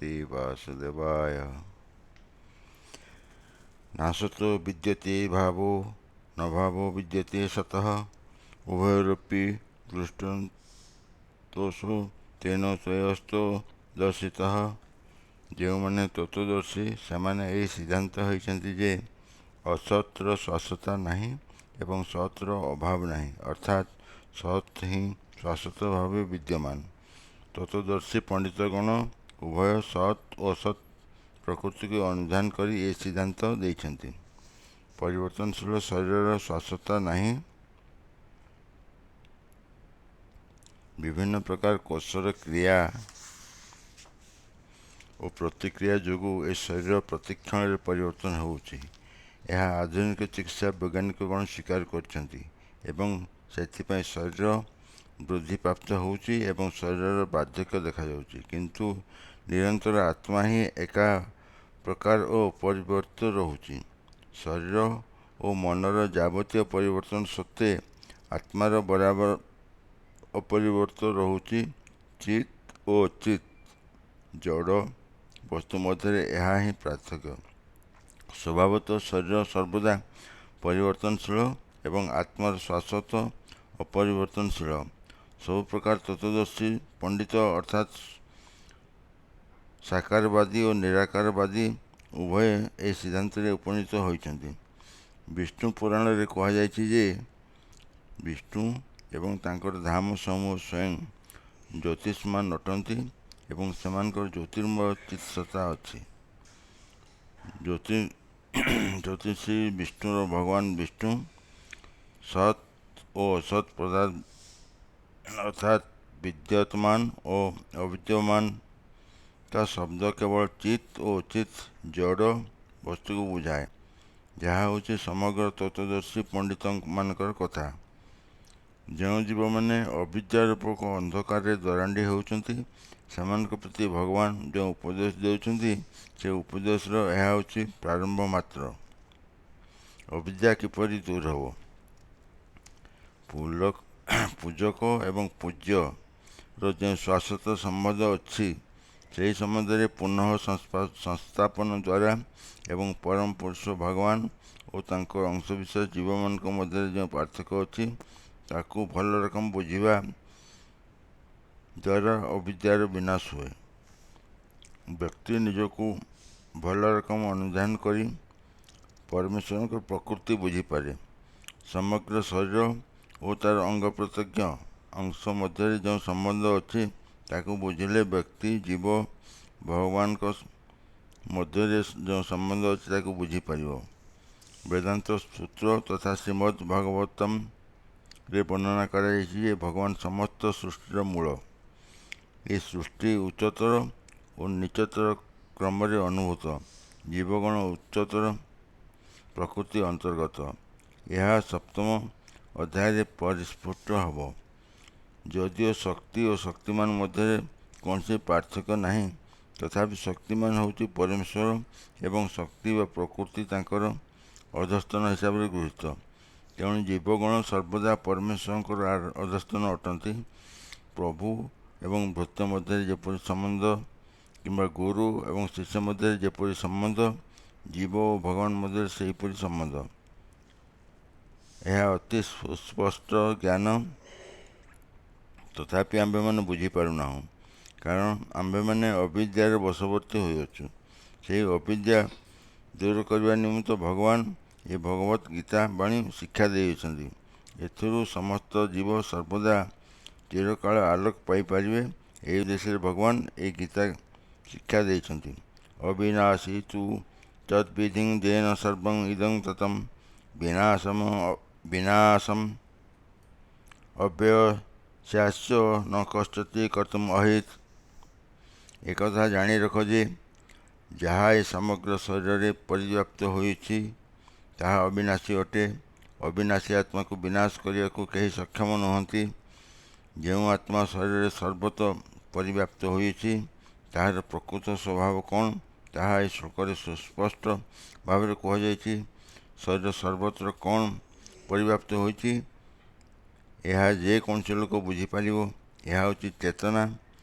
भगवते वासुदेवाय। नासतो विद्यते भावो न भावो विद्यते सतः उभयोरपि दृष्टान्तोषु तेन त्रୟସ୍तो ଦର୍ଶିତଃ। ଯେଉଁମାନେ ତତ୍ତ୍ୱଦର୍ଶୀ ସେମାନେ ଏହି ସିଦ୍ଧାନ୍ତ ହୋଇଛନ୍ତି ଯେ ଅସତ୍ର ଶାଶ୍ୱତ ନାହିଁ ଏବଂ ସତ୍ର ଅଭାବ ନାହିଁ, ଅର୍ଥାତ୍ ସତ୍ ହିଁ ଶାଶ୍ୱତ ଭାବେ ବିଦ୍ୟମାନ। ତତ୍ତ୍ୱଦର୍ଶୀ ପଣ୍ଡିତଗଣ ଉଭୟ ସତ୍ ଓ ଅସତ୍ ପ୍ରକୃତିକୁ ଅନୁଧ୍ୟାନ କରି ଏ ସିଦ୍ଧାନ୍ତ ଦେଇଛନ୍ତି। ପରିବର୍ତ୍ତନଶୀଳ ଶରୀରର ଶାଶ୍ୱତ ନାହିଁ। ବିଭିନ୍ନ ପ୍ରକାର କୋଷର କ୍ରିୟା ଓ ପ୍ରତିକ୍ରିୟା ଯୋଗୁଁ ଏ ଶରୀର ପ୍ରତିକ୍ଷଣରେ ପରିବର୍ତ୍ତନ ହେଉଛି। ଏହା ଆଧୁନିକ ଚିକିତ୍ସା ବୈଜ୍ଞାନିକଗଣ ସ୍ୱୀକାର କରିଛନ୍ତି ଏବଂ ସେଥିପାଇଁ ଶରୀର ବୃଦ୍ଧିପ୍ରାପ୍ତ ହେଉଛି ଏବଂ ଶରୀରର ବାର୍ଦ୍ଧକ୍ୟ ଦେଖାଯାଉଛି। କିନ୍ତୁ ନିରନ୍ତର ଆତ୍ମା ହିଁ ଏକା ପ୍ରକାର ଓ ପରିବର୍ତ୍ତ ରହୁଛି। ଶରୀର ଓ ମନର ଯାବତୀୟ ପରିବର୍ତ୍ତନ ସତ୍ତ୍ୱେ ଆତ୍ମାର ବରାବର ଅପରିବର୍ତ୍ତ ରହୁଛି। ଚିତ୍ ଓ ଅଚିତ୍ ଜଡ଼ ବସ୍ତୁ ମଧ୍ୟରେ ଏହା ହିଁ ପାର୍ଥକ୍ୟ। ସ୍ୱଭାବତଃ ଶରୀର ସର୍ବଦା ପରିବର୍ତ୍ତନଶୀଳ ଏବଂ ଆତ୍ମାର ଶାଶ୍ୱତ ଅପରିବର୍ତ୍ତନଶୀଳ। ସବୁ ପ୍ରକାର ତତ୍ତ୍ୱଦର୍ଶୀ ପଣ୍ଡିତ ଅର୍ଥାତ୍ ସାକାରବାଦୀ ଓ ନିରାକାରବାଦୀ ଉଭୟ ଏହି ସିଦ୍ଧାନ୍ତରେ ଉପନୀତ ହୋଇଛନ୍ତି। ବିଷ୍ଣୁ ପୁରାଣରେ କୁହାଯାଇଛି ଯେ ବିଷ୍ଣୁ ଏବଂ ତାଙ୍କର ଧାମ ସମୂହ ସ୍ୱୟଂ ଜ୍ୟୋତିଷ୍ମାନ ଅଟନ୍ତି ଏବଂ ସେମାନଙ୍କର ଜ୍ୟୋତିର୍ମୟ ଚିତ୍ସତ୍ତା ଅଛି। ଜ୍ୟୋତିଷୀ ବିଷ୍ଣୁର ଭଗବାନ ବିଷ୍ଣୁ ସତ୍ ଓ ଅସତ୍ ପଦାର୍ଥ ଅର୍ଥାତ୍ ବିଦ୍ୟମାନ ଓ ଅବିଦ୍ୟମାନ। ତା ଶବ୍ଦ କେବଳ ଚିତ୍ ଓ ଅଚିତ୍ ଜଡ଼ ବସ୍ତୁକୁ ବୁଝାଏ, ଯାହା ହେଉଛି ସମଗ୍ର ତତ୍ତ୍ୱଦର୍ଶୀ ପଣ୍ଡିତମାନଙ୍କର କଥା। ଯେଉଁ ଜୀବମାନେ ଅବିଦ୍ୟା ରୂପକ ଅନ୍ଧକାରରେ ଦରାଣ୍ଡି ହେଉଛନ୍ତି, ସେମାନଙ୍କ ପ୍ରତି ଭଗବାନ ଯେଉଁ ଉପଦେଶ ଦେଉଛନ୍ତି, ସେ ଉପଦେଶର ଏହା ହେଉଛି ପ୍ରାରମ୍ଭ ମାତ୍ର। ଅବିଦ୍ୟା କିପରି ଦୂର ହେବ? ପୂଜକ ଏବଂ ପୂଜ୍ୟର ଯେଉଁ ଶାଶ୍ୱତ ସମ୍ବନ୍ଧ ଅଛି, ସେହି ସମ୍ବନ୍ଧରେ ପୁନଃ ସଂସ୍ଥାପନ ଦ୍ୱାରା ଏବଂ ପରମ ପୁରୁଷ ଭଗବାନ ଓ ତାଙ୍କ ଅଂଶବିଶେଷ ଜୀବମାନଙ୍କ ମଧ୍ୟରେ ଯେଉଁ ପାର୍ଥକ୍ୟ ଅଛି, ତାକୁ ଭଲ ରକମ ବୁଝିବା ଦ୍ୱାରା ଅବିଦ୍ୟାର ବିନାଶ ହୁଏ। ବ୍ୟକ୍ତି ନିଜକୁ ଭଲ ରକମ ଅନୁଧ୍ୟାନ କରି ପରମେଶ୍ୱରଙ୍କ ପ୍ରକୃତି ବୁଝିପାରେ। ସମଗ୍ର ଶରୀର ଓ ତା'ର ଅଙ୍ଗ ପ୍ରତ୍ୟଙ୍ଗ ଅଂଶ ମଧ୍ୟରେ ଯେଉଁ ସମ୍ବନ୍ଧ ଅଛି, ତାକୁ ବୁଝିଲେ ବ୍ୟକ୍ତି ଜୀବ ଭଗବାନଙ୍କ ମଧ୍ୟରେ ଯେଉଁ ସମ୍ବନ୍ଧ ଅଛି ତାକୁ ବୁଝିପାରିବ। ବେଦାନ୍ତ ସୂତ୍ର ତଥା ଶ୍ରୀମଦ୍ ଭାଗବତମ୍ରେ ବର୍ଣ୍ଣନା କରାଯାଇଛି ଯେ ଭଗବାନ ସମସ୍ତ ସୃଷ୍ଟିର ମୂଳ। ଏହି ସୃଷ୍ଟି ଉଚ୍ଚତର ଓ ନୀଚତର କ୍ରମରେ ଅନୁଭୂତ। ଜୀବଗଣ ଉଚ୍ଚତର ପ୍ରକୃତି ଅନ୍ତର୍ଗତ। ଏହା ସପ୍ତମ ଅଧ୍ୟାୟରେ ପରିସ୍ଫୁଟ ହେବ। ଯଦିଓ ଶକ୍ତି ଓ ଶକ୍ତିମାନ ମଧ୍ୟରେ କୌଣସି ପାର୍ଥକ୍ୟ ନାହିଁ, ତଥାପି ଶକ୍ତିମାନ ହେଉଛି ପରମେଶ୍ୱର ଏବଂ ଶକ୍ତି ବା ପ୍ରକୃତି ତାଙ୍କର ଅଧସ୍ତନ ହିସାବରେ ଗୃହୀତ। ତେଣୁ ଜୀବଗଣ ସର୍ବଦା ପରମେଶ୍ୱରଙ୍କର ଅଧସ୍ତନ ଅଟନ୍ତି। ପ୍ରଭୁ ଏବଂ ଭୃତ୍ୟ ମଧ୍ୟରେ ଯେପରି ସମ୍ବନ୍ଧ କିମ୍ବା ଗୁରୁ ଏବଂ ଶିଷ୍ୟ ମଧ୍ୟରେ ଯେପରି ସମ୍ବନ୍ଧ, ଜୀବ ଓ ଭଗବାନ ମଧ୍ୟରେ ସେହିପରି ସମ୍ବନ୍ଧ। ଏହା ଅତି ସୁସ୍ପଷ୍ଟ ଜ୍ଞାନ, ତଥାପି ଆମ୍ଭେମାନେ ବୁଝିପାରୁନାହୁଁ, କାରଣ ଆମ୍ଭେମାନେ ଅବିଦ୍ୟାର ବଶବର୍ତ୍ତୀ ହୋଇଅଛୁ। ସେହି ଅବିଦ୍ୟା ଦୂର କରିବା ନିମିତ୍ତ ଭଗବାନ ଏ ଭଗବତ୍ ଗୀତା ବାଣୀ ଶିକ୍ଷା ଦେଇଅଛନ୍ତି। ଏଥିରୁ ସମସ୍ତ ଜୀବ ସର୍ବଦା ଚିରକାଳ ଆଲୋକ ପାଇପାରିବେ। ଏହି ଉଦ୍ଦେଶ୍ୟରେ ଭଗବାନ ଏହି ଗୀତା ଶିକ୍ଷା ଦେଇଛନ୍ତି। ଅବିନାଶୀ ତୁ ତଦ୍ବିଧିଂ ଯେନ ସର୍ବଂ ଇଦଂ ତତଂ ବିନାଶମ୍ ଅବ୍ୟୟସ୍ୟାସ୍ୟ ନ କଶ୍ଚିତ୍ କର୍ତ୍ତୁମ୍ ଅର୍ହତି। ଏକଥା ଜାଣି ରଖ ଯେ ଯାହା ଏ ସମଗ୍ର ଶରୀରରେ ପରିବ୍ୟାପ୍ତ ହୋଇଛି, ତାହା ଅବିନାଶୀ ଅଟେ। ଅବିନାଶୀ ଆତ୍ମାକୁ ବିନାଶ କରିବାକୁ କେହି ସକ୍ଷମ ନୁହନ୍ତି। ଯେଉଁ ଆତ୍ମା ଶରୀରରେ ସର୍ବତ୍ର ପରିବ୍ୟାପ୍ତ ହୋଇଛି, ତାହାର ପ୍ରକୃତ ସ୍ୱଭାବ କ'ଣ, ତାହା ଏହି ଶ୍ଲୋକରେ ସୁସ୍ପଷ୍ଟ ଭାବରେ କୁହାଯାଇଛି। ଶରୀର ସର୍ବତ୍ର କ'ଣ ପରିବ୍ୟାପ୍ତ ହୋଇଛି, ଏହା ଯେକୌଣସି ଲୋକ ବୁଝିପାରିବ। ଏହା ହେଉଛି ଚେତନା।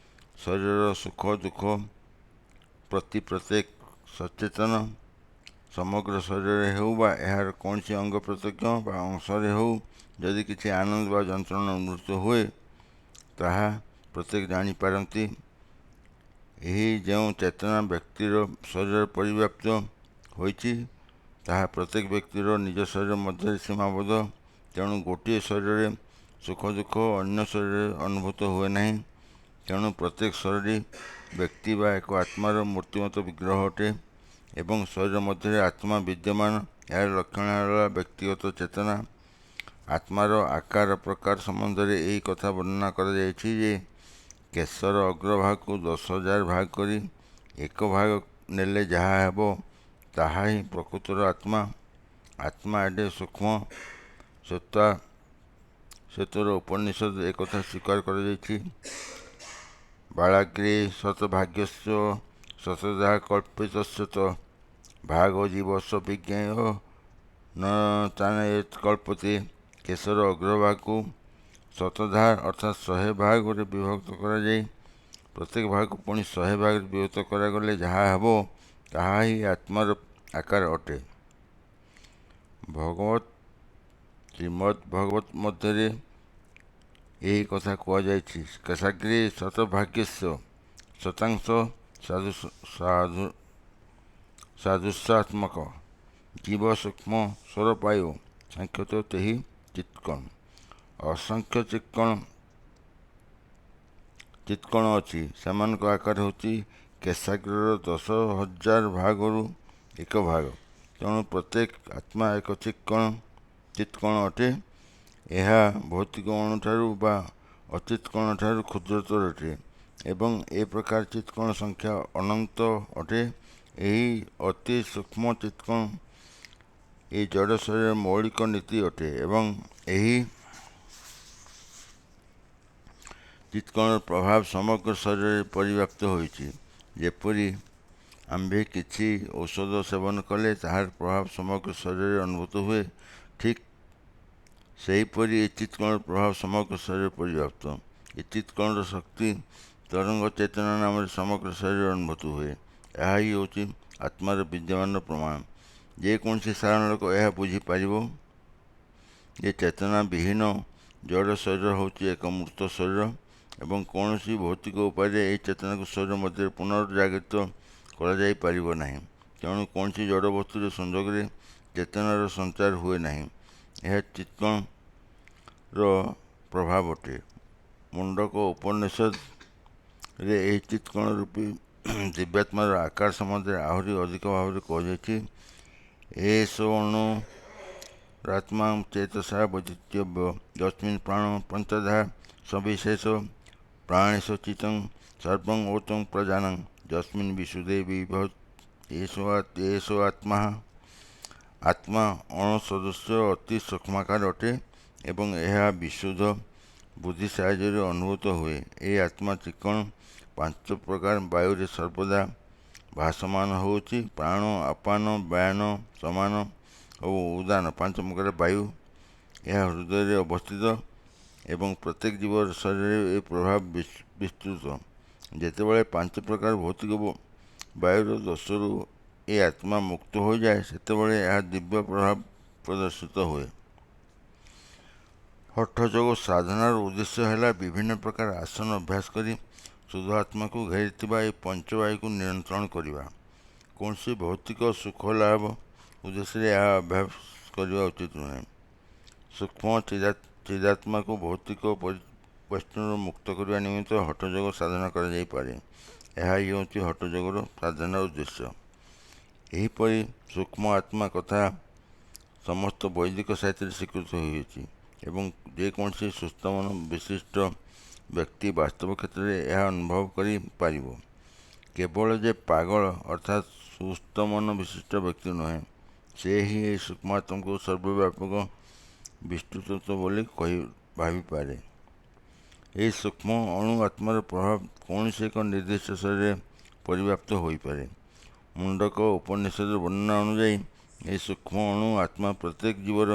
ଶରୀରର ସୁଖ ଦୁଃଖ ପ୍ରତି ପ୍ରତ୍ୟେକ ସଚେତନ ସମଗ୍ର ଶରୀରରେ ହେଉ ବା ଏହାର କୌଣସି ଅଙ୍ଗ ପ୍ରତ୍ୟଙ୍ଗ ବା ଅଂଶରେ ହେଉ ଯଦି କିଛି ଆନନ୍ଦ ବା ଯନ୍ତ୍ରଣା ଅନୁଭୂତ ହୁଏ ତାହା ପ୍ରତ୍ୟେକ ଜାଣିପାରନ୍ତି। ଏହି ଯେଉଁ ଚେତନା ବ୍ୟକ୍ତିର ଶରୀରରେ ପରିବ୍ୟାପ୍ତ ହୋଇଛି ତାହା ପ୍ରତ୍ୟେକ ବ୍ୟକ୍ତିର ନିଜ ଶରୀର ମଧ୍ୟରେ ସୀମାବଦ୍ଧ। ତେଣୁ ଗୋଟିଏ ଶରୀରରେ ସୁଖ ଦୁଃଖ ଅନ୍ୟ ଶରୀରରେ ଅନୁଭୂତ ହୁଏ ନାହିଁ। ତେଣୁ ପ୍ରତ୍ୟେକ ଶରୀର ବ୍ୟକ୍ତି ବା ଏକ ଆତ୍ମାର ମୂର୍ତ୍ତିମତ ବିଗ୍ରହ ଅଟେ ଏବଂ ଶରୀର ମଧ୍ୟରେ ଆତ୍ମା ବିଦ୍ୟମାନ। ଏହାର ଲକ୍ଷଣ ହେଲା ବ୍ୟକ୍ତିଗତ ଚେତନା। ଆତ୍ମାର ଆକାର ପ୍ରକାର ସମ୍ବନ୍ଧରେ ଏହି କଥା ବର୍ଣ୍ଣନା କରାଯାଇଛି ଯେ କେଶର ଅଗ୍ରଭାଗକୁ 10,000 ଭାଗ କରି ଏକ ଭାଗ ନେଲେ ଯାହା ହେବ ତାହା ହିଁ ପ୍ରକୃତର ଆତ୍ମା। ଆତ୍ମା ଏଡ଼େ ସୂକ୍ଷ୍ମ ଶ୍ଵେତର ଉପନିଷଦ ଏକଥା ସ୍ୱୀକାର କରାଯାଇଛି। ବାଳାଗ୍ରେ ଶତଭାଗ୍ୟସ୍ୟ ଶତଧା କଳ୍ପିତସ୍ୟ ତ ଭାଗ ଜୀବସ୍ୟ ବିଜ୍ଞେୟ ନ ତାନେତ କଳ୍ପତେ। କେଶର ଅଗ୍ରଭାଗକୁ 100 ଅର୍ଥାତ୍ 100 ଭାଗରେ ବିଭକ୍ତ କରାଯାଇ ପ୍ରତ୍ୟେକ ଭାଗକୁ ପୁଣି 100 ଭାଗରେ ବିଭକ୍ତ କରାଗଲେ ଯାହା ହେବ ତାହା ହିଁ ଆତ୍ମାର ଆକାର ଅଟେ। ଶ୍ରୀମଦ୍ ଭଗବତ ମଧ୍ୟରେ ଏହି କଥା କୁହାଯାଇଛି। କେଶାଗ୍ରେ ଶତଭାଗ୍ୟସ୍ୟ ଶତାଂଶ ସାଧୁସ୍ୟାତ୍ମକ ଜୀବ ସୂକ୍ଷ୍ମ ସ୍ୱରୂପାୟୋ ସାଂଖ୍ୟତ ତେହି ଚିତ୍କଣ। ଅସଂଖ୍ୟ ଚିତ୍କଣ ଅଛି, ସେମାନଙ୍କ ଆକାର ହେଉଛି କେଶାଗ୍ରର 10,000 ଭାଗରୁ ଏକ ଭାଗ। ତେଣୁ ପ୍ରତ୍ୟେକ ଆତ୍ମା ଏକ ଚିତ୍କଣ ଅଟେ। ଏହା ଭୌତିକ ଅଣୁଠାରୁ ବା ଅଚିତ୍କଣଠାରୁ କ୍ଷୁଦ୍ରତର ଅଟେ ଏବଂ ଏ ପ୍ରକାର ଚିତ୍କଣ ସଂଖ୍ୟା ଅନନ୍ତ ଅଟେ। ଏହି ଅତି ସୂକ୍ଷ୍ମ ଚିତ୍କଣ ଏହି ଜଡ଼ ଶରୀରର ମୌଳିକ ନୀତି ଅଟେ ଏବଂ ଏହି ଚିତ୍କଣର ପ୍ରଭାବ ସମଗ୍ର ଶରୀରରେ ପରିବ୍ୟାପ୍ତ ହୋଇଛି। ଯେପରି ଆମ୍ଭେ କିଛି ଔଷଧ ସେବନ କଲେ ତାହାର ପ୍ରଭାବ ସମଗ୍ର ଶରୀରରେ ଅନୁଭୂତ ହୁଏ, ଠିକ୍ ସେହିପରି ଏହି ଚିତ୍କଣର ପ୍ରଭାବ ସମଗ୍ର ଶରୀରରେ ପରିବ୍ୟାପ୍ତ। ଏହି ଚିତ୍କଣର ଶକ୍ତି ତରଙ୍ଗ ଚେତନା ନାମରେ ସମଗ୍ର ଶରୀରରେ ଅନୁଭୂତ ହୁଏ। ଏହା ହିଁ ହେଉଛି ଆତ୍ମାର ବିଦ୍ୟମାନର ପ୍ରମାଣ। ଯେକୌଣସି ସାଧାରଣ ଲୋକ ଏହା ବୁଝିପାରିବ ଯେ ଚେତନା ବିହୀନ ଜଡ଼ ଶରୀର ହେଉଛି ଏକ ମୃତ ଶରୀର ଏବଂ କୌଣସି ଭୌତିକ ଉପାୟରେ ଏହି ଚେତନାକୁ ଶରୀର ମଧ୍ୟରେ ପୁନର୍ଜାଗୃତ କରାଯାଇପାରିବ ନାହିଁ। ତେଣୁ କୌଣସି ଜଡ଼ ବସ୍ତୁର ସଂଯୋଗରେ ଚେତନାର ସଞ୍ଚାର ହୁଏ ନାହିଁ। ଏହା ଚିତ୍କଣର ପ୍ରଭାବ ଅଟେ। ମୁଣ୍ଡକ ଉପନିଷଦରେ ଏହି ଚିତ୍କଣ ରୂପୀ ଦିବ୍ୟାତ୍ମାର ଆକାର ସମ୍ବନ୍ଧରେ ଆହୁରି ଅଧିକ ଭାବରେ କୁହାଯାଇଛି। ଏଷ ଅଣୁରାତ୍ମା ଚେତସା ବୈଚିତ୍ର୍ୟବ୍ୟ ଯସ୍ମିନ୍ ପ୍ରାଣ ପଞ୍ଚଧା ସବିଶେଷ ପ୍ରାଣେଶ ଚିତ୍तं ସର୍ବଂ ଓତଂ ପ୍ରଜାନଂ ଯସ୍ମିନ୍ ବିଶୁଦ୍ଧେ ବିଭବତ୍ ଏଷ ଆତ୍ମା। ଆତ୍ମା ଅଣୁ ସଦୃଶ୍ୟ ଅତି ସୂକ୍ଷ୍ମାକାର ଅଟେ ଏବଂ ଏହା ବିଶୁଦ୍ଧ ବୁଦ୍ଧି ସାହାଯ୍ୟରେ ଅନୁଭୂତ ହୁଏ। ଏହି ଆତ୍ମା ଚିକ୍କଣ 5 ପ୍ରକାର ବାୟୁରେ ସର୍ବଦା ଭାସମାନ ହେଉଛି। ପ୍ରାଣ, ଆପାନ, ବ୍ୟାନ, ସମାନ ଓ ଉଦାନ 5 ପ୍ରକାର ବାୟୁ ଏହା ହୃଦୟରେ ଅବସ୍ଥିତ ଏବଂ ପ୍ରତ୍ୟେକ ଜୀବର ଶରୀରରେ ଏହି ପ୍ରଭାବ ବିସ୍ତୃତ। ଯେତେବେଳେ 5 ପ୍ରକାର ଭୌତିକ ବାୟୁର ଦୋଷରୁ ଏ ଆତ୍ମା ମୁକ୍ତ ହୋଇଯାଏ ସେତେବେଳେ ଏହା ଦିବ୍ୟ ପ୍ରଭାବ ପ୍ରଦର୍ଶିତ ହୁଏ। ହଠଯୋଗ ସାଧନାର ଉଦ୍ଦେଶ୍ୟ ହେଲା ବିଭିନ୍ନ ପ୍ରକାର ଆସନ ଅଭ୍ୟାସ କରି ଶୁଦ୍ଧ ଆତ୍ମାକୁ ଘେରିଥିବା ଏହି ପଞ୍ଚବାୟୁକୁ ନିୟନ୍ତ୍ରଣ କରିବା। କୌଣସି ଭୌତିକ ସୁଖ ଲାଭ ଉଦ୍ଦେଶ୍ୟରେ ଏହା ଅଭ୍ୟାସ କରିବା ଉଚିତ ନୁହେଁ। ସୂକ୍ଷ୍ମ ଚିଦାତ୍ମାକୁ ଭୌତିକ ବୈଷ୍ଣରୁ ମୁକ୍ତ କରିବା ନିମିତ୍ତ ହଠଯୋଗ ସାଧନା କରାଯାଇପାରେ। ଏହା ହିଁ ହେଉଛି ହଠଯୋଗର ସାଧନାର ଉଦ୍ଦେଶ୍ୟ। ଏହିପରି ସୂକ୍ଷ୍ମ ଆତ୍ମା କଥା ସମସ୍ତ ବୈଦିକ ସାହିତ୍ୟରେ ସ୍ୱୀକୃତ ହୋଇଅଛି ଏବଂ ଯେକୌଣସି ସୁସ୍ଥମନ ବିଶିଷ୍ଟ ବ୍ୟକ୍ତି ବାସ୍ତବ କ୍ଷେତ୍ରରେ ଏହା ଅନୁଭବ କରିପାରିବ। କେବଳ ଯେ ପାଗଳ ଅର୍ଥାତ୍ ସୁସ୍ଥମନ ବିଶିଷ୍ଟ ବ୍ୟକ୍ତି ନୁହେଁ, ସେ ହିଁ ଏହି ସୂକ୍ଷ୍ମ ଆତ୍ମାକୁ ସର୍ବବ୍ୟାପକ ବିଷ୍ଣୁତତ୍ତ୍ୱ ବୋଲି ଭାବିପାରେ। ଏହି ସୂକ୍ଷ୍ମ ଅଣୁ ଆତ୍ମାର ପ୍ରଭାବ କୌଣସି ଏକ ନିର୍ଦ୍ଦିଷ୍ଟ ଶରୀରରେ ପରିବ୍ୟାପ୍ତ ହୋଇପାରେ। ମୁଣ୍ଡକ ଉପନିଷଦର ବର୍ଣ୍ଣନା ଅନୁଯାୟୀ ଏହି ସୂକ୍ଷ୍ମ ଅଣୁ ଆତ୍ମା ପ୍ରତ୍ୟେକ ଜୀବର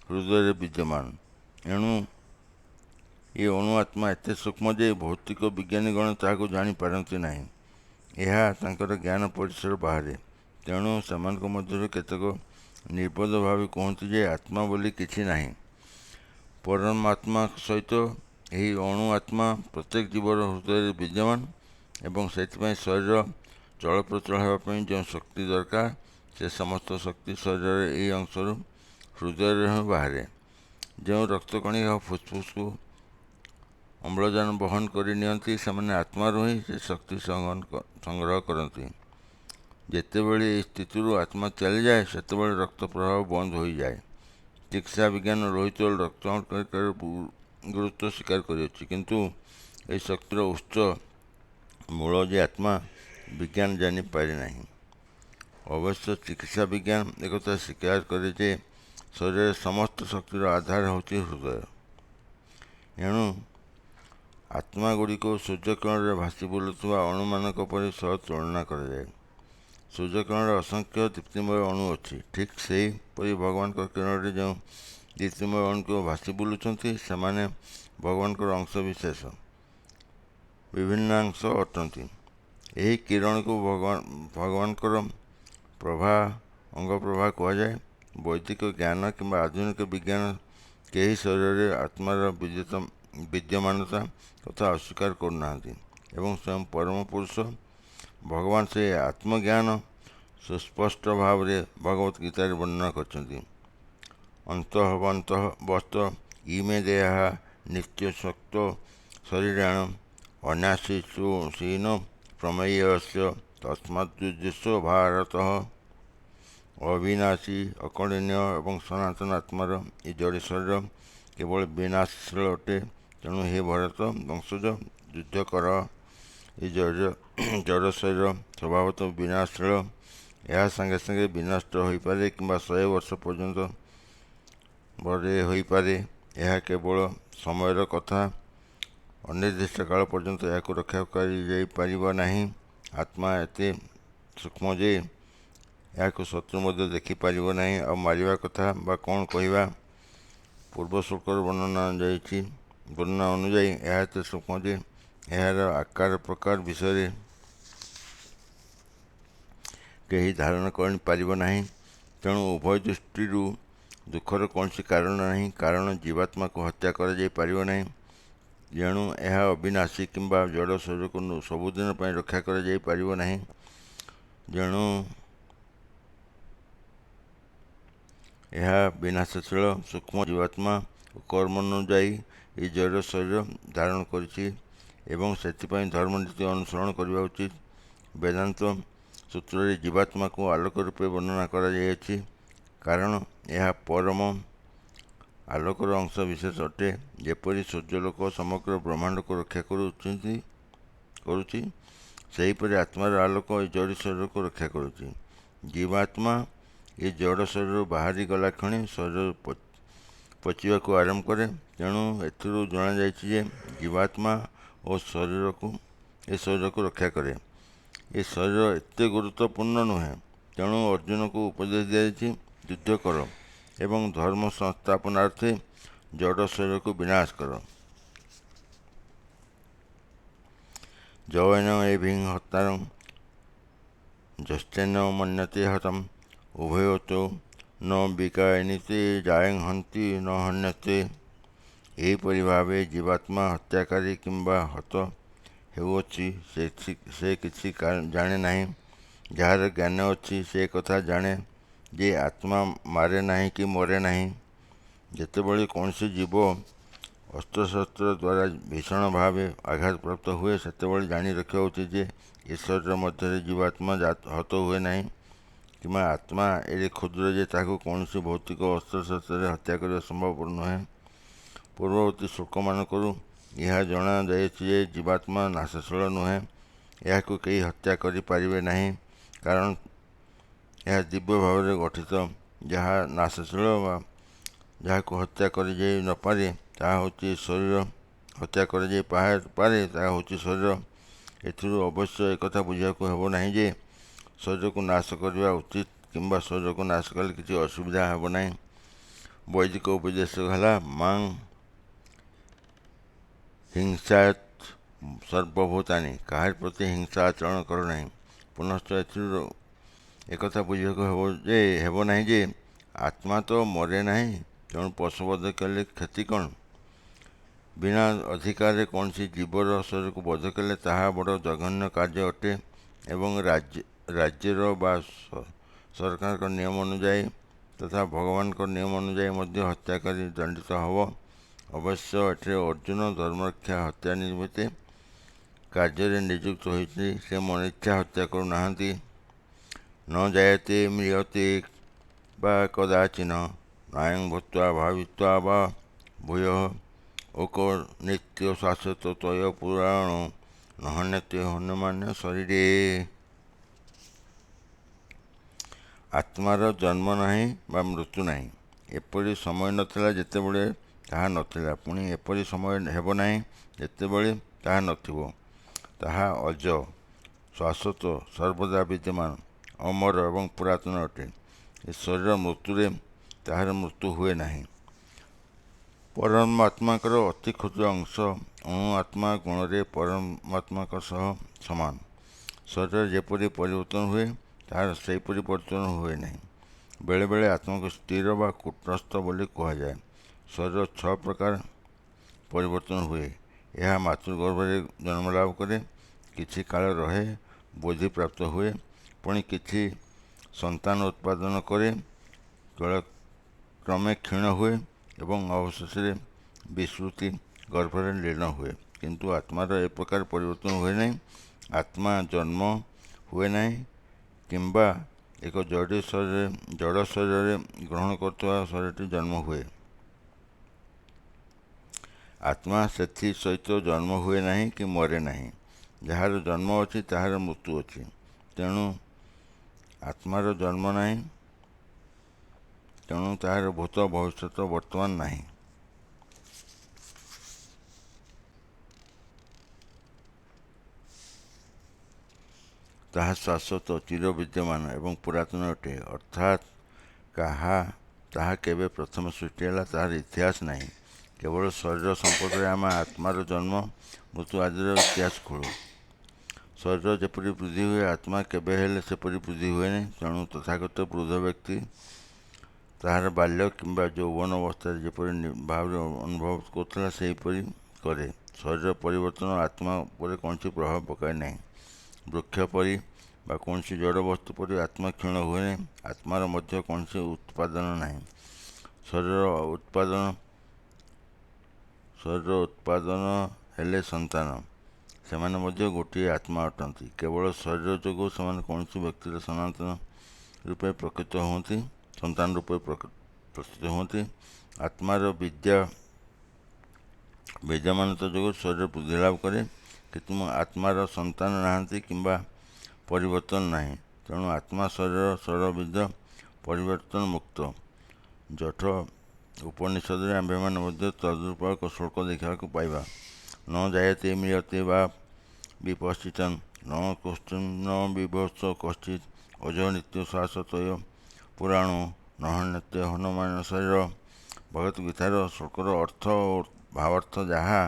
ହୃଦୟରେ ବିଦ୍ୟମାନ। ଏଣୁ ଏ ଅଣୁ ଆତ୍ମା ଏତେ ସୂକ୍ଷ୍ମ ଯେ ଭୌତିକ ବିଜ୍ଞାନୀଗଣ ତାହାକୁ ଜାଣିପାରନ୍ତି ନାହିଁ। ଏହା ତାଙ୍କର ଜ୍ଞାନ ପରିସର ବାହାରେ। ତେଣୁ ସେମାନଙ୍କ ମଧ୍ୟରୁ କେତେକ ନିର୍ବୋଧ ଭାବେ କୁହନ୍ତି ଯେ ଆତ୍ମା ବୋଲି କିଛି ନାହିଁ। ପରମାତ୍ମା ସହିତ ଏହି ଅଣୁ ଆତ୍ମା ପ୍ରତ୍ୟେକ ଜୀବର ହୃଦୟରେ ବିଦ୍ୟମାନ ଏବଂ ସେଥିପାଇଁ ଶରୀର ଚଳପ୍ରଚଳ ହେବା ପାଇଁ ଯେଉଁ ଶକ୍ତି ଦରକାର ସେ ସମସ୍ତ ଶକ୍ତି ଶରୀରର ଏହି ଅଂଶରୁ ହୃଦୟରେ ହିଁ ବାହାରେ। ଯେଉଁ ରକ୍ତକଣିକା ଫୁସ୍ଫୁସ୍କୁ ଅମ୍ଳଜାନ ବହନ କରି ନିଅନ୍ତି ସେମାନେ ଆତ୍ମାରୁ ହିଁ ସେ ଶକ୍ତି ସଂଗ୍ରହ କରନ୍ତି। ଯେତେବେଳେ ଏହି ସ୍ଥିତିରୁ ଆତ୍ମା ଚାଲିଯାଏ ସେତେବେଳେ ରକ୍ତ ପ୍ରବାହ ବନ୍ଦ ହୋଇଯାଏ। ଚିକିତ୍ସା ବିଜ୍ଞାନ ଲୋହିତ ରକ୍ତକଣିକାର ଗୁରୁତ୍ୱ ସ୍ୱୀକାର କରିଅଛି, କିନ୍ତୁ ଏହି ଶକ୍ତିର ଉତ୍ସ ମୂଳ ଯେ ଆତ୍ମା ବିଜ୍ଞାନ ଜାଣିପାରେ ନାହିଁ। ଅବଶ୍ୟ ଚିକିତ୍ସା ବିଜ୍ଞାନ ଏକଥା ସ୍ୱୀକାର କରେ ଯେ ଶରୀରରେ ସମସ୍ତ ଶକ୍ତିର ଆଧାର ହେଉଛି ହୃଦୟ। ଏଣୁ ଆତ୍ମାଗୁଡ଼ିକୁ ସୂର୍ଯ୍ୟକିରଣରେ ଭାସି ବୁଲୁଥିବା ଅଣୁମାନଙ୍କ ପରି ସହ ତୁଳନା କରାଯାଏ। ସୂର୍ଯ୍ୟକିରଣରେ ଅସଂଖ୍ୟ ଦୀପ୍ତିମୟ ଅଣୁ ଅଛି। ଠିକ୍ ସେହିପରି ଭଗବାନଙ୍କ କିରଣରେ ଯେଉଁ ଦୀପ୍ତିମୟ ଅଣୁକୁ ଭାସି ବୁଲୁଛନ୍ତି ସେମାନେ ଭଗବାନଙ୍କର ଅଂଶବିଶେଷ, ବିଭିନ୍ନାଂଶ ଅଟନ୍ତି। ଏହି କିରଣକୁ ଭଗବାନଙ୍କର ଅଙ୍ଗପ୍ରଭା କୁହାଯାଏ। ବୈଦିକ ଜ୍ଞାନ କିମ୍ବା ଆଧୁନିକ ବିଜ୍ଞାନ କେହି ଶରୀରରେ ଆତ୍ମାର ବିଦ୍ୟମାନତା କଥା ଅସ୍ୱୀକାର କରୁନାହାନ୍ତି ଏବଂ ସ୍ୱୟଂ ପରମ ପୁରୁଷ ଭଗବାନ ସେ ଆତ୍ମଜ୍ଞାନ ସୁସ୍ପଷ୍ଟ ଭାବରେ ଭଗବତ ଗୀତାରେ ବର୍ଣ୍ଣନା କରିଛନ୍ତି। ଅନ୍ତଃ ବସ୍ତ ଇମେ ଦେହା ନିତ୍ୟ ଶକ୍ତ ଶରୀରାଣ ଅନାଶୀନ ପ୍ରମେୟସ୍ୟ ତସ୍ମାଦ୍ ଭାରତଃ। ଅବିନାଶୀ, ଅକଳନୀୟ ଏବଂ ସନାତନ ଆତ୍ମାର ଏ ଜଡ଼ ଶରୀର କେବଳ ବିନାଶଶୀଳ ଅଟେ। ତେଣୁ ହେ ଭରତ ବଂଶଜ, ଯୁଦ୍ଧ କର। ଏ ଜଡ଼ ଶରୀର ସ୍ୱଭାବତଃ ବିନାଶଶୀଳ। ଏହା ସାଙ୍ଗେ ସାଙ୍ଗେ ବିନଷ୍ଟ ହୋଇପାରେ କିମ୍ବା 100 ବର୍ଷ ପର୍ଯ୍ୟନ୍ତ ହୋଇପାରେ। ଏହା କେବଳ ସମୟର କଥା। ଅନିର୍ଦ୍ଦିଷ୍ଟ କାଳ ପର୍ଯ୍ୟନ୍ତ ଏହାକୁ ରକ୍ଷା କରାଯାଇପାରିବ ନାହିଁ। ଆତ୍ମା ଏତେ ସୂକ୍ଷ୍ମ ଯେ ଏହାକୁ ଶତ୍ରୁ ମଧ୍ୟ ଦେଖିପାରିବ ନାହିଁ। ଆଉ ମାରିବା କଥା ବା କ'ଣ କହିବା? ପୂର୍ବ ଶ୍ଲୋକର ବର୍ଣ୍ଣନା ଅନୁଯାୟୀ ଏହା ଏତେ ସୂକ୍ଷ୍ମ ଯେ ଏହାର ଆକାର ପ୍ରକାର ବିଷୟରେ କେହି ଧାରଣା କରିପାରିବ ନାହିଁ। ତେଣୁ ଉଭୟ ଦୃଷ୍ଟିରୁ ଦୁଃଖର କୌଣସି କାରଣ ନାହିଁ, କାରଣ ଜୀବାତ୍ମାକୁ ହତ୍ୟା କରାଯାଇପାରିବ ନାହିଁ। ଯେଣୁ ଏହା ଅବିନାଶୀ କିମ୍ବା ଜଡ଼ ଶରୀରକୁ ସବୁଦିନ ପାଇଁ ରକ୍ଷା କରାଯାଇପାରିବ ନାହିଁ। ଯେଣୁ ଏହା ବିନାଶଶୀଳ ସୂକ୍ଷ୍ମ ଜୀବାତ୍ମା ଓ କର୍ମ ଅନୁଯାୟୀ ଏହି ଜଡ଼ ଶରୀର ଧାରଣ କରିଛି ଏବଂ ସେଥିପାଇଁ ଧର୍ମନୀତି ଅନୁସରଣ କରିବା ଉଚିତ। ବେଦାନ୍ତ ସୂତ୍ରରେ ଜୀବାତ୍ମାକୁ ଆଲୋକ ରୂପେ ବର୍ଣ୍ଣନା କରାଯାଇଅଛି, କାରଣ ଏହା ପରମ ଆଲୋକର ଅଂଶ ବିଶେଷ ଅଟେ। ଯେପରି ସୂର୍ଯ୍ୟଲୋକ ସମଗ୍ର ବ୍ରହ୍ମାଣ୍ଡକୁ ରକ୍ଷା କରୁଛି, ସେହିପରି ଆତ୍ମାର ଆଲୋକ ଏହି ଜଡ଼ ଶରୀରକୁ ରକ୍ଷା କରୁଛି। ଜୀବାତ୍ମା ଏ ଜଡ଼ ଶରୀରରୁ ବାହାରି ଗଲା କ୍ଷଣି ଶରୀର ପଚିବାକୁ ଆରମ୍ଭ କରେ। ତେଣୁ ଏଥିରୁ ଜଣାଯାଇଛି ଯେ ଜୀବାତ୍ମା ଏ ଶରୀରକୁ ରକ୍ଷା କରେ। ଏ ଶରୀର ଏତେ ଗୁରୁତ୍ୱପୂର୍ଣ୍ଣ ନୁହେଁ। ତେଣୁ ଅର୍ଜୁନକୁ ଉପଦେଶ ଦିଆଯାଇଛି, ଯୁଦ୍ଧ କର ଏବଂ ଧର୍ମ ସଂସ୍ଥାପନାର୍ଥେ ଜଡ଼ ଶରୀରକୁ ବିନାଶ କର। ଜୟେନ ଏଭିଂ ହତାରଂ ଯଶ୍ଚୈନ ମନ୍ୟତେ ହତଂ ଉଭୟୋତୌ ନ ବିକାୟନିତେ ଜାୟଂ ହନ୍ତି ନ ହନ୍ୟତେ। ଏହିପରି ଭାବେ ଜୀବାତ୍ମା ହତ୍ୟାକାରୀ କିମ୍ବା ହତ ହେଉଅଛି ସେ କିଛି ଜାଣେ ନାହିଁ। ଯାହାର ଜ୍ଞାନ ଅଛି ସେ କଥା ଜାଣେ ଯେ ଆତ୍ମା ମାରେ ନାହିଁ କି ମରେ ନାହିଁ। ଯେତେବେଳେ କୌଣସି ଜୀବ ଅସ୍ତ୍ରଶସ୍ତ୍ର ଦ୍ୱାରା ଭୀଷଣ ଭାବେ ଆଘାତପ୍ରାପ୍ତ ହୁଏ ସେତେବେଳେ ଜାଣି ରଖିବା ଉଚିତ ଯେ ଏ ଶରୀର ମଧ୍ୟରେ ଜୀବାତ୍ମା ହତ ହୁଏ ନାହିଁ କିମ୍ବା ଆତ୍ମା ଏଡ଼େ କ୍ଷୁଦ୍ର ଯେ ତାହାକୁ କୌଣସି ଭୌତିକ ଅସ୍ତ୍ରଶସ୍ତ୍ରରେ ହତ୍ୟା କରିବା ସମ୍ଭବ ନୁହେଁ। ପୂର୍ବବର୍ତ୍ତୀ ଶ୍ଲୋକମାନଙ୍କରୁ ଏହା ଜଣାଯାଇଛି ଯେ ଜୀବାତ୍ମା ନାଶଶୀଳ ନୁହେଁ। ଏହାକୁ କେହି ହତ୍ୟା କରିପାରିବେ ନାହିଁ, କାରଣ ଏହା ଦିବ୍ୟ ଭାବରେ ଗଠିତ। ଯାହା ନାଶଶୀଳ ବା ଯାହାକୁ ହତ୍ୟା କରାଯାଇ ନପାରେ ତାହା ହେଉଛି ଶରୀର। ହତ୍ୟା କରାଯାଇ ପାରେ ତାହା ହେଉଛି ଶରୀର। ଏଥିରୁ ଅବଶ୍ୟ ଏକଥା ବୁଝିବାକୁ ହେବ ନାହିଁ ଯେ ଶରୀରକୁ ନାଶ କରିବା ଉଚିତ କିମ୍ବା ଶରୀରକୁ ନାଶ କଲେ କିଛି ଅସୁବିଧା ହେବ ନାହିଁ। ବୈଦିକ ଉପଦେଶ ହେଲା ମାଂ ହିଂସାତ୍ ସର୍ବଭୂତାନି, କାହାରି ପ୍ରତି ହିଂସା ଆଚରଣ କର ନାହିଁ। ପୁନଶ୍ଚ ଏଥିରୁ ଏକଥା ବୁଝିବାକୁ ହେବ ନାହିଁ ଯେ ଆତ୍ମା ତ ମରେ ନାହିଁ, ତେଣୁ ପଶୁବଧ କଲେ କ୍ଷତି କ'ଣ? ବିନା ଅଧିକାରରେ କୌଣସି ଜୀବର ଶରୀରକୁ ବଧ କଲେ ତାହା ବଡ଼ ଜଘନ୍ୟ କାର୍ଯ୍ୟ ଅଟେ ଏବଂ ରାଜ୍ୟର ବା ସରକାରଙ୍କ ନିୟମ ଅନୁଯାୟୀ ତଥା ଭଗବାନଙ୍କ ନିୟମ ଅନୁଯାୟୀ ମଧ୍ୟ ହତ୍ୟାକାରୀ ଦଣ୍ଡିତ ହେବ। ଅବଶ୍ୟ ଏଠାରେ ଅର୍ଜୁନ ଧର୍ମରକ୍ଷା ହତ୍ୟା ନିମିତ୍ତେ କାର୍ଯ୍ୟରେ ନିଯୁକ୍ତ ହୋଇଛି, ସେ ମନିଚ୍ଛା ହତ୍ୟା କରୁନାହାନ୍ତି। ନ ଜାୟତେ ମ୍ରିୟତେ ବା କଦାଚିନ ନାୟଂ ଭୂତ୍ୱା ଭାବିତ୍ୱା ବା ଭୂୟଃ ଓକ ନିତ୍ୟ ଶାଶ୍ୱତ ତୟ ପୁରାଣ ନହନ୍ୟତେ ହନୁମାନ ଶରୀରେ। ଆତ୍ମାର ଜନ୍ମ ନାହିଁ ବା ମୃତ୍ୟୁ ନାହିଁ। ଏପରି ସମୟ ନଥିଲା ଯେତେବେଳେ ତାହା ନଥିଲା, ପୁଣି ଏପରି ସମୟ ହେବ ନାହିଁ ଯେତେବେଳେ ତାହା ନଥିବ। ତାହା ଅଜ, ଶାଶ୍ୱତ, ସର୍ବଦା ବିଦ୍ୟମାନ, ଅମର ଏବଂ ପୁରାତନ ଅଟେ। ଏ ଶରୀର ମୃତ୍ୟୁରେ ତାହାର ମୃତ୍ୟୁ ହୁଏ ନାହିଁ। ପରମାତ୍ମାଙ୍କର ଅତି କ୍ଷୁଦ୍ର ଅଂଶ ଅଣୁ ଆତ୍ମା ଗୁଣରେ ପରମାତ୍ମାଙ୍କ ସହ ସମାନ। ଶରୀର ଯେପରି ପରିବର୍ତ୍ତନ ହୁଏ ତାହାର ସେହିପରି ପରିବର୍ତ୍ତନ ହୁଏ ନାହିଁ। ବେଳେବେଳେ ଆତ୍ମାକୁ ସ୍ଥିର ବା କୂଟସ୍ଥ ବୋଲି କୁହାଯାଏ। ଶରୀର 6 ପ୍ରକାର ପରିବର୍ତ୍ତନ ହୁଏ। ଏହା ମାତୃଗର୍ଭରେ ଜନ୍ମଲାଭ କରେ, କିଛି କାଳ ରହେ, ବୁଦ୍ଧି ପ୍ରାପ୍ତ ହୁଏ, ପୁଣି କିଛି ସନ୍ତାନ ଉତ୍ପାଦନ କରେ, କ୍ରମେ କ୍ଷୀଣ ହୁଏ ଏବଂ ଅବଶେଷରେ ବିସ୍ମୃତି ଗର୍ଭରେ ଲୀନ ହୁଏ। କିନ୍ତୁ ଆତ୍ମାର ଏ ପ୍ରକାର ପରିବର୍ତ୍ତନ ହୁଏ ନାହିଁ। ଆତ୍ମା ଜନ୍ମ ହୁଏ ନାହିଁ କିମ୍ବା ଏକ ଜଡ଼ ଶରୀରରେ ଗ୍ରହଣ କରୁଥିବା ଶରୀରଟି ଜନ୍ମ ହୁଏ। ଆତ୍ମା ସେଥି ସହିତ ଜନ୍ମ ହୁଏ ନାହିଁ କି ମରେ ନାହିଁ। ଯାହାର ଜନ୍ମ ଅଛି ତାହାର ମୃତ୍ୟୁ ଅଛି। ତେଣୁ ଆତ୍ମାର ଜନ୍ମ ନାହିଁ, ତେଣୁ ତାହାର ଭୂତ ଭବିଷ୍ୟତ ବର୍ତ୍ତମାନ ନାହିଁ। ତାହା ଶାଶ୍ୱତ, ଚିର ବିଦ୍ୟମାନ ଏବଂ ପୁରାତନ ଅଟେ। ଅର୍ଥାତ୍ ତାହା କେବେ ପ୍ରଥମେ ସୃଷ୍ଟି ହେଲା ତାହାର ଇତିହାସ ନାହିଁ। କେବଳ ଶରୀର ସମ୍ପର୍କରେ ଆମେ ଆତ୍ମାର ଜନ୍ମ ମୃତ୍ୟୁ ଆଦିର ଇତିହାସ ଖୋଳୁ। ଶରୀର ଯେପରି ବୃଦ୍ଧି ହୁଏ, ଆତ୍ମା କେବେ ହେଲେ ସେପରି ବୃଦ୍ଧି ହୁଏନି। ତେଣୁ ତଥାଗତ ବୃଦ୍ଧ ବ୍ୟକ୍ତି ତାହାର ବାଲ୍ୟ କିମ୍ବା ଯୌବନ ଅବସ୍ଥାରେ ଯେପରି ଭାବରେ ଅନୁଭବ କରୁଥିଲା ସେହିପରି କରେ। ଶରୀର ପରିବର୍ତ୍ତନ ଆତ୍ମା ଉପରେ କୌଣସି ପ୍ରଭାବ ପକାଏ ନାହିଁ। ବୃକ୍ଷ ପରି ବା କୌଣସି ଜଡ଼ ବସ୍ତୁ ପରି ଆତ୍ମା କ୍ଷୀଣ ହୁଏ ନାହିଁ। ଆତ୍ମାର ମଧ୍ୟ କୌଣସି ଉତ୍ପାଦନ ନାହିଁ। ଶରୀର ଉତ୍ପାଦନ ହେଲେ ସନ୍ତାନ, ସେମାନେ ମଧ୍ୟ ଗୋଟିଏ ଆତ୍ମା ଅଟନ୍ତି। କେବଳ ଶରୀର ଯୋଗୁଁ ସେମାନେ କୌଣସି ବ୍ୟକ୍ତିର ସନ୍ତାନ ରୂପେ ପ୍ରକୃତ ହୁଅନ୍ତି। ଆତ୍ମାର ବିଦ୍ୟମାନତା ଯୋଗୁଁ ଶରୀର ବୃଦ୍ଧି ଲାଭ କରେ, କିନ୍ତୁ ଆତ୍ମାର ସନ୍ତାନ ନାହାନ୍ତି କିମ୍ବା ପରିବର୍ତ୍ତନ ନାହିଁ। ତେଣୁ ଆତ୍ମା ଶରୀରବିଦ ପରିବର୍ତ୍ତନ ମୁକ୍ତ। ଜଠ ଉପନିଷଦରେ ଆମ୍ଭେମାନେ ମଧ୍ୟ ତଦ୍ରୂପ ଏକ ଶ୍ଲୋକ ଦେଖିବାକୁ ପାଇବା। ନ ଜାୟତେ ମ୍ରିୟତେ ବା ବିପଶ୍ଚିତଂ ନ କଶ୍ଚିନ୍ନ ବିଭତ୍ସ କଶ୍ଚିତ୍ ଅଜୋ ନିତ୍ୟ ଶାଶ୍ୱତୟ ପୁରାଣୋ ନହନ୍ୟତେ ହନୁମାନ ଶରୀର। ଭଗବତ୍ ଗୀତାର ଶ୍ଲୋକର ଅର୍ଥ ଓ ଭାବାର୍ଥ ଯାହା,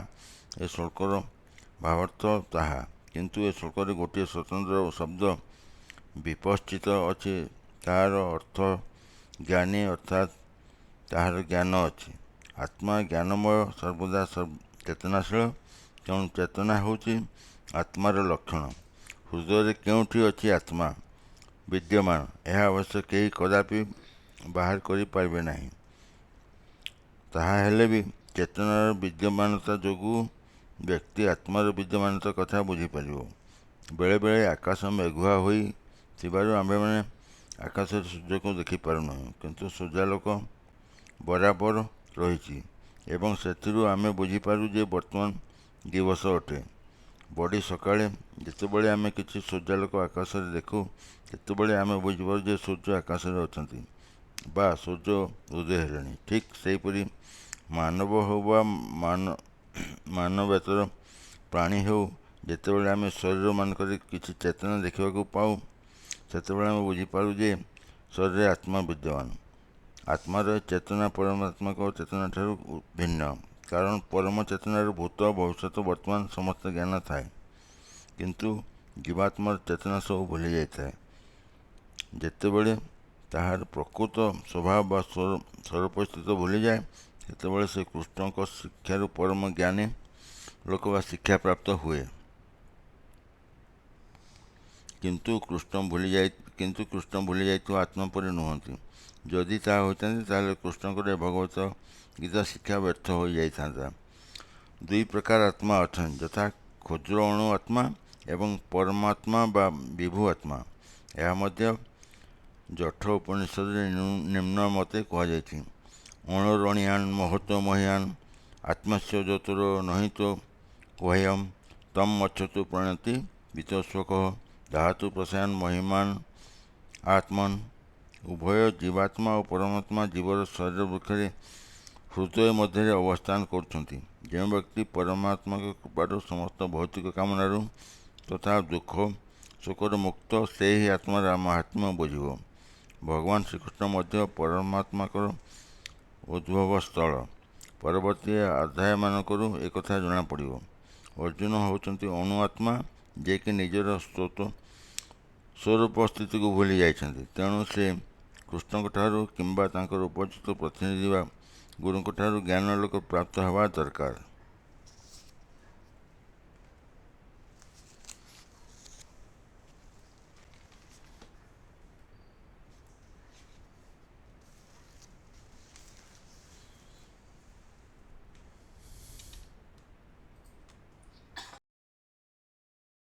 ଏ ଶ୍ଲୋକର ଭାବାର୍ଥ ତାହା। କିନ୍ତୁ ଏ ଶ୍ଲୋକରେ ଗୋଟିଏ ସ୍ୱତନ୍ତ୍ର ଶବ୍ଦ ବିପଶ୍ଚିତ ଅଛି। ତାହାର ଅର୍ଥ ଜ୍ଞାନୀ, ଅର୍ଥାତ୍ ତାହାର ଜ୍ଞାନ ଅଛି। ଆତ୍ମା ଜ୍ଞାନମୟ, ସର୍ବଦା ଚେତନାଶୀଳ। ତେଣୁ ଚେତନା ହେଉଛି ଆତ୍ମାର ଲକ୍ଷଣ। ହୃଦୟରେ କେଉଁଠି ଅଛି ଆତ୍ମା ବିଦ୍ୟମାନ, ଏହା ଅବଶ୍ୟ କେହି କଦାପି ବାହାର କରିପାରିବେ ନାହିଁ। ତାହା ହେଲେ ବି ଚେତନାର ବିଦ୍ୟମାନତା ଯୋଗୁଁ ବ୍ୟକ୍ତି ଆତ୍ମାର ବିଦ୍ୟମାନତା କଥା ବୁଝିପାରିବ। ବେଳେବେଳେ ଆକାଶ ମେଘୁଆ ହୋଇ ଥିବାରୁ ଆମ୍ଭେମାନେ ଆକାଶରେ ସୂର୍ଯ୍ୟକୁ ଦେଖିପାରୁନାହୁଁ, କିନ୍ତୁ ସୂର୍ଯ୍ୟାଲୋକ ବରାବର ରହିଛି ଏବଂ ସେଥିରୁ ଆମେ ବୁଝିପାରୁ ଯେ ବର୍ତ୍ତମାନ ଦିବସ ଅଟେ। ବଡ଼ି ସକାଳେ ଯେତେବେଳେ ଆମେ କିଛି ସୂର୍ଯ୍ୟାଲୋକ ଆକାଶରେ ଦେଖୁ, ସେତେବେଳେ ଆମେ ବୁଝିପାରୁ ଯେ ସୂର୍ଯ୍ୟ ଆକାଶରେ ଅଛନ୍ତି ବା ସୂର୍ଯ୍ୟ ଉଦୟ ହେଲେଣି। ଠିକ୍ ସେହିପରି ମାନବ ହେଉ ବା ମାନବେତର ପ୍ରାଣୀ ହେଉ, ଯେତେବେଳେ ଆମେ ଶରୀରମାନଙ୍କରେ କିଛି ଚେତନା ଦେଖିବାକୁ ପାଉ, ସେତେବେଳେ ଆମେ ବୁଝିପାରୁ ଯେ ଶରୀରରେ ଆତ୍ମା ବିଦ୍ୟମାନ। ଆତ୍ମାର ଚେତନା ପରମାତ୍ମାଙ୍କ ଚେତନାଠାରୁ ଭିନ୍ନ, କାରଣ ପରମ ଚେତନାର ଭୂତ ଭବିଷ୍ୟତ ବର୍ତ୍ତମାନ ସମସ୍ତ ଜ୍ଞାନ ଥାଏ, କିନ୍ତୁ ଜୀବାତ୍ମାର ଚେତନା ସବୁ ଭୁଲି ଯାଇଥାଏ। ଯେତେବେଳେ ତାହାର ପ୍ରକୃତ ସ୍ୱଭାବ ବା ସ୍ୱରୂପ ସ୍ଥିତ ଭୁଲିଯାଏ, ସେତେବେଳେ ସେ କୃଷ୍ଣଙ୍କ ଶିକ୍ଷାରୁ ପରମ ଜ୍ଞାନୀ ଲୋକ ବା ଶିକ୍ଷା ପ୍ରାପ୍ତ ହୁଏ। କିନ୍ତୁ କୃଷ୍ଣ ଭୁଲି ଯାଇଥିବା ଆତ୍ମା ପରି ନୁହନ୍ତି। ଯଦି ତାହା ହୋଇଥାନ୍ତି, ତାହେଲେ କୃଷ୍ଣଙ୍କର ଭଗବତ ଗୀତା ଶିକ୍ଷା ବ୍ୟର୍ଥ ହୋଇଯାଇଥାନ୍ତା। ଦୁଇ ପ୍ରକାର ଆତ୍ମା ଅଛନ୍ତି, ଯଥା କ୍ଷୁଦ୍ର ଅଣୁ ଆତ୍ମା ଏବଂ ପରମାତ୍ମା ବା ବିଭୁ ଆତ୍ମା। ଏହା ମଧ୍ୟ ଜଠ ଉପନିଷଦରେ ନିମ୍ନ ମତେ କୁହାଯାଇଛି, ଅଣୁରଣିୟାନ୍ ମହତୋ ମହୀୟାନ୍ ଆତ୍ମସ୍ୟ ଜ୍ୟୋତିର ନହିତୋ ଗୁହ୍ୟମ୍ ତମ୍ ମଚ୍ଛତୁ ପ୍ରଣତି ବିତସ୍ୱକଃ ଧାତୁ ପ୍ରସାୟନ୍ ମହିମାନ୍ ଆତ୍ମନ୍। ଉଭୟ ଜୀବାତ୍ମା ଓ ପରମାତ୍ମା ଜୀବର ଶରୀର ବୃକ୍ଷରେ ହୃଦୟ ମଧ୍ୟରେ ଅବସ୍ଥାନ କରୁଛନ୍ତି। ଯେଉଁ ବ୍ୟକ୍ତି ପରମାତ୍ମାଙ୍କ କୃପାରୁ ସମସ୍ତ ଭୌତିକ କାମନାରୁ ତଥା ଦୁଃଖ ଶୋକରୁ ମୁକ୍ତ, ସେ ହିଁ ଆତ୍ମାର ମାହାତ୍ମ୍ୟ ବୁଝିବ। ଭଗବାନ ଶ୍ରୀକୃଷ୍ଣ ମଧ୍ୟ ପରମାତ୍ମାଙ୍କର ଉଦ୍ଭବ ସ୍ଥଳ। ପରବର୍ତ୍ତୀ ଅଧ୍ୟାୟମାନଙ୍କରୁ ଏକଥା ଜଣାପଡ଼ିବ। ଅର୍ଜୁନ ହେଉଛନ୍ତି ଅଣୁ ଆତ୍ମା, ଯିଏକି ନିଜର ସ୍ୱରୂପ ସ୍ଥିତିକୁ ଭୁଲି ଯାଇଛନ୍ତି। ତେଣୁ ସେ କୃଷ୍ଣଙ୍କଠାରୁ କିମ୍ବା ତାଙ୍କର ଉପଯୁକ୍ତ ପ୍ରତିନିଧି ବା ଗୁରୁଙ୍କଠାରୁ ଜ୍ଞାନାଲୋକ ପ୍ରାପ୍ତ ହେବା ଦରକାର।